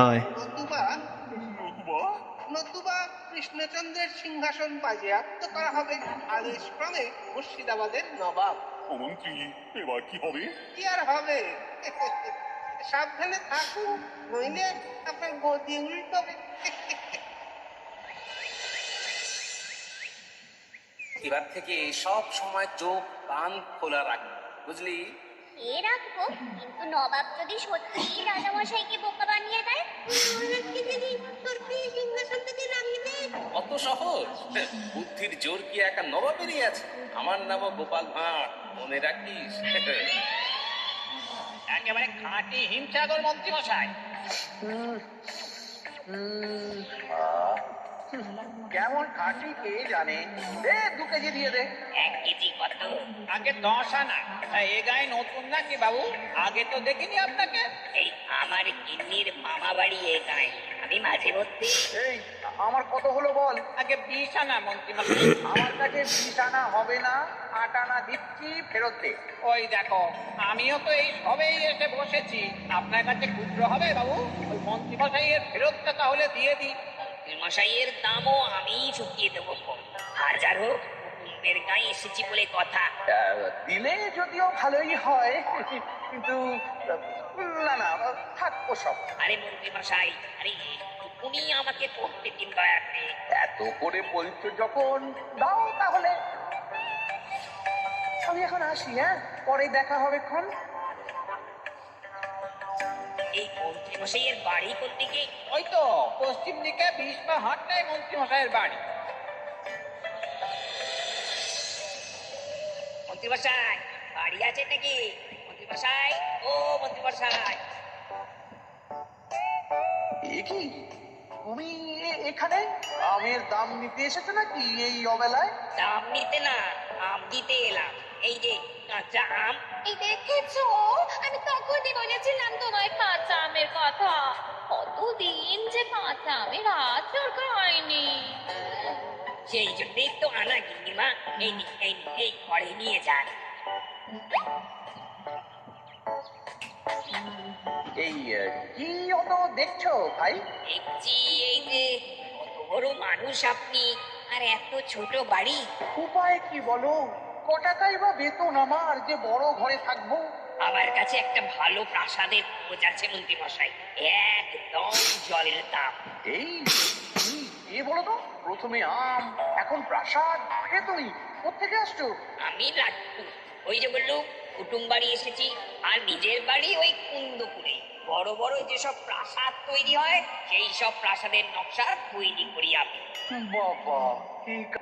নয়। নতুবা নতুবা কৃষ্ণচন্দ্রের সিংহাসন বাজেয়াপ্ত করা হবে আদেশ ক্রমে মুর্শিদাবাদের নবাব। মন্ত্রী, এবার কি হবে? কি আর হবে, সাবধানে থাকুন, নইলে আপনার গদি উল্টবে। এবার থেকে সব সময় চোখ কান খোলা রাখবি, বুঝলি? এ রাখবো, কিন্তু নবাব যদি সত্যি রাজামশাইকে বোকা বানিয়ে দেয়? সিংহাসন থেকে নামিয়ে দে। অত সহজ? বুদ্ধির জোর কি একা নবাবেরই আছে? আমার নামও গোপাল ভাঁড়, মনে রাখিস। একেবারে খাঁটি হিমসাগর মন্ত্রী মশাই। কেমন খাঁটি কে জানে। দে 2 কেজি দিয়ে দে। 1 কেজি কত? আগে 10 আনা। এ গায়ে নতুন নাকি বাবু? আগে তো দেখিনি আপনাকে। এই আমার গিন্নির মামা বাড়ি এ গায়ে, আমি মাঝে মধ্যে। এই আমার কত হলো বল? আগে 20 আনা মন্ত্রী মশাই। আমার কাছে 20 আনা হবে না, 8 আনা দিচ্ছি, ফেরত দে। ওই দেখো, আমিও তো এই সবেই এসে বসেছি। আপনার কাছে খুচরো হবে বাবু? ওই মন্ত্রী মশাইয়ের ফেরতটা তাহলে দিয়ে দিই। মশাইয়ের দামও আমিই চুকিয়ে দেবো। হাজার হোক, কুটুম্বের গায়ে এসেছি বলে কথা। দিলে যদিও ভালোই হয়, কিন্তু না না, থাকবো সব। আরে মন্ত্রী মশাই, আরে একটুকুনি আমাকে করতে দিন দয়া করে। এত করে বলছো যখন, দাও তাহলে। আমি এখন আসি, হ্যাঁ, পরে দেখা হবে ক্ষণ। এই মন্ত্রী মশাইয়ের বাড়ি কোন দিকে? ওই তো পশ্চিম দিকে 20 পা হাঁটটাই মন্ত্রী মশাইয়ের বাড়ি। মন্ত্রী মশাই, বাড়ি আছে নাকি? মন্ত্রী মশাই, ও মন্ত্রী মশাই। এ কি, তুমি এখানে আমের দাম নিতে এসেছো নাকি এই অবেলায়? দাম নিতে না, আম দিতে এলাম। এই যে কাঁচা আম। এই দেখেছো, আমি তখনই বলেছিলাম তোমায় কাঁচা আমের কথা। কতদিন যে কাঁচা আমের আচার খাইনি। সেই জন্যই তো আনা গিনিমা। এই নি, এই নি, এই ঘরে নিয়ে যান। এই কি অত দেখছো ভাই? দেখছি এই যে কত বড় মানুষ আপনি, আর এত ছোট বাড়ি। উপায় কি বলো? ক টাকাই বা বেতন আমার যে বড় ঘরে থাকবো? আমার কাছে একটা ভালো প্রাসাদের খোঁজ আছে মন্ত্রী মশাই, একদম জলের দাম। এই এ বলো তো, প্রথমে আম, এখন প্রাসাদ। এ তুমি কোত্থেকে আসছো? আমি রাজপুত, ওই যে বললুম কুটুম বাড়ি এসেছি, আর নিজের বাড়ি ওই কুন্দপুরে। বড় বড় যেসব প্রাসাদ তৈরি হয়, সেই সব প্রাসাদের নকশা তৈরি করি আমি। বাবা, ঠিক